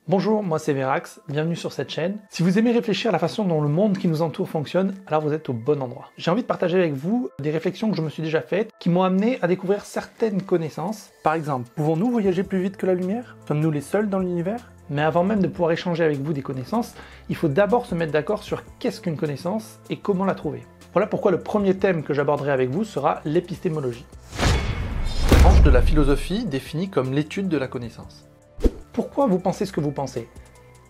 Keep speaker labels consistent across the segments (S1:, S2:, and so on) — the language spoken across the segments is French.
S1: Bonjour, moi c'est Verax, bienvenue sur cette chaîne. Si vous aimez réfléchir à la façon dont le monde qui nous entoure fonctionne, alors vous êtes au bon endroit. J'ai envie de partager avec vous des réflexions que je me suis déjà faites, qui m'ont amené à découvrir certaines connaissances. Par exemple, pouvons-nous voyager plus vite que la lumière? Sommes-nous les seuls dans l'univers? Mais avant même de pouvoir échanger avec vous des connaissances, il faut d'abord se mettre d'accord sur qu'est-ce qu'une connaissance et comment la trouver. Voilà pourquoi le premier thème que j'aborderai avec vous sera l'épistémologie. Branche de la philosophie définie comme l'étude de la connaissance. Pourquoi vous pensez ce que vous pensez?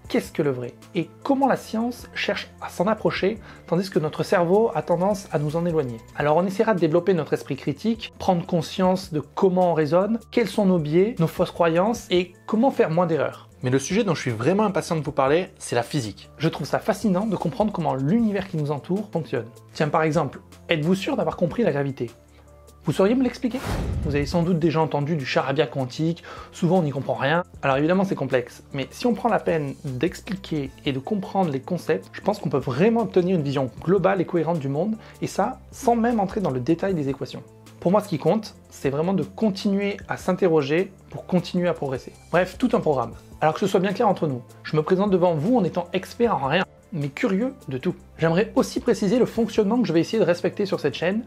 S1: Qu'est-ce que le vrai? Et comment la science cherche à s'en approcher, tandis que notre cerveau a tendance à nous en éloigner? Alors on essaiera de développer notre esprit critique, prendre conscience de comment on raisonne, quels sont nos biais, nos fausses croyances, et comment faire moins d'erreurs. Mais le sujet dont je suis vraiment impatient de vous parler, c'est la physique. Je trouve ça fascinant de comprendre comment l'univers qui nous entoure fonctionne. Tiens, par exemple, êtes-vous sûr d'avoir compris la gravité? Vous sauriez me l'expliquer? Vous avez sans doute déjà entendu du charabia quantique, souvent on n'y comprend rien. Alors évidemment c'est complexe, mais si on prend la peine d'expliquer et de comprendre les concepts, je pense qu'on peut vraiment obtenir une vision globale et cohérente du monde, et ça sans même entrer dans le détail des équations. Pour moi ce qui compte, c'est vraiment de continuer à s'interroger pour continuer à progresser. Bref, tout un programme. Alors que ce soit bien clair entre nous, je me présente devant vous en étant expert en rien, mais curieux de tout. J'aimerais aussi préciser le fonctionnement que je vais essayer de respecter sur cette chaîne.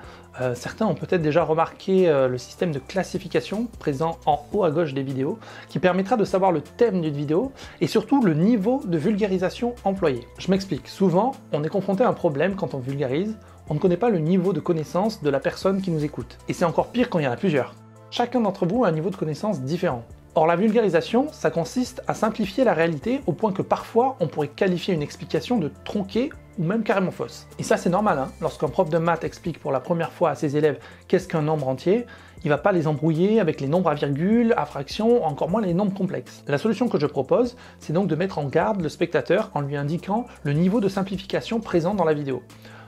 S1: Certains ont peut-être déjà remarqué le système de classification présent en haut à gauche des vidéos, qui permettra de savoir le thème d'une vidéo et surtout le niveau de vulgarisation employé. Je m'explique, souvent on est confronté à un problème quand on vulgarise, on ne connaît pas le niveau de connaissance de la personne qui nous écoute. Et c'est encore pire quand il y en a plusieurs. Chacun d'entre vous a un niveau de connaissance différent. Or la vulgarisation, ça consiste à simplifier la réalité au point que parfois on pourrait qualifier une explication de tronquée ou même carrément fausse. Et ça c'est normal, hein. Lorsqu'un prof de maths explique pour la première fois à ses élèves qu'est-ce qu'un nombre entier, il va pas les embrouiller avec les nombres à virgule, à fraction, encore moins les nombres complexes. La solution que je propose, c'est donc de mettre en garde le spectateur en lui indiquant le niveau de simplification présent dans la vidéo,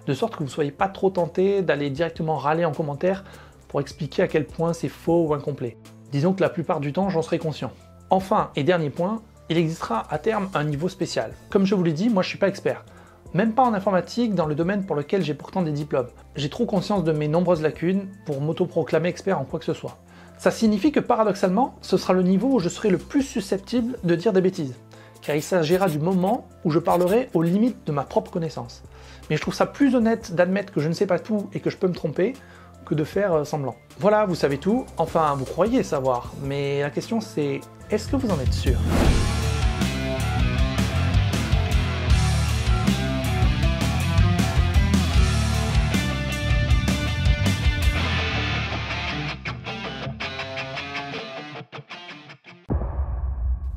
S1: de sorte que vous ne soyez pas trop tenté d'aller directement râler en commentaire pour expliquer à quel point c'est faux ou incomplet. Disons que la plupart du temps, j'en serai conscient. Enfin, et dernier point, il existera à terme un niveau spécial. Comme je vous l'ai dit, moi je suis pas expert. Même pas en informatique, dans le domaine pour lequel j'ai pourtant des diplômes. J'ai trop conscience de mes nombreuses lacunes pour m'autoproclamer expert en quoi que ce soit. Ça signifie que paradoxalement, ce sera le niveau où je serai le plus susceptible de dire des bêtises. Car il s'agira du moment où je parlerai aux limites de ma propre connaissance. Mais je trouve ça plus honnête d'admettre que je ne sais pas tout et que je peux me tromper, que de faire semblant. Voilà, vous savez tout, enfin vous croyez savoir, mais la question c'est, est-ce que vous en êtes sûr?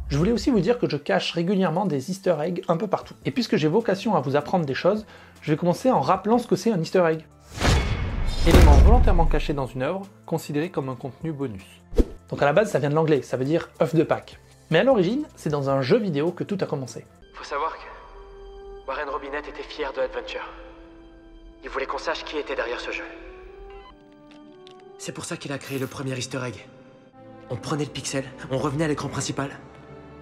S1: Je voulais aussi vous dire que je cache régulièrement des easter eggs un peu partout. Et puisque j'ai vocation à vous apprendre des choses, je vais commencer en rappelant ce que c'est un easter egg. Élément volontairement caché dans une œuvre, considéré comme un contenu bonus. Donc à la base ça vient de l'anglais, ça veut dire œuf de Pâques. Mais à l'origine, c'est dans un jeu vidéo que tout a commencé.
S2: Faut savoir que Warren Robinett était fier de Adventure. Il voulait qu'on sache qui était derrière ce jeu. C'est pour ça qu'il a créé le premier easter egg. On prenait le pixel, on revenait à l'écran principal,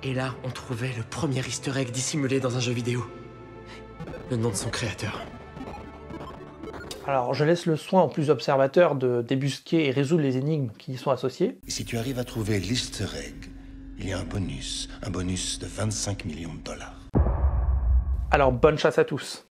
S2: et là on trouvait le premier easter egg dissimulé dans un jeu vidéo. Le nom de son créateur.
S1: Alors je laisse le soin aux plus observateurs de débusquer et résoudre les énigmes qui y sont associées.
S3: Si tu arrives à trouver l'easter egg, il y a un bonus de 25 millions de dollars.
S1: Alors bonne chasse à tous.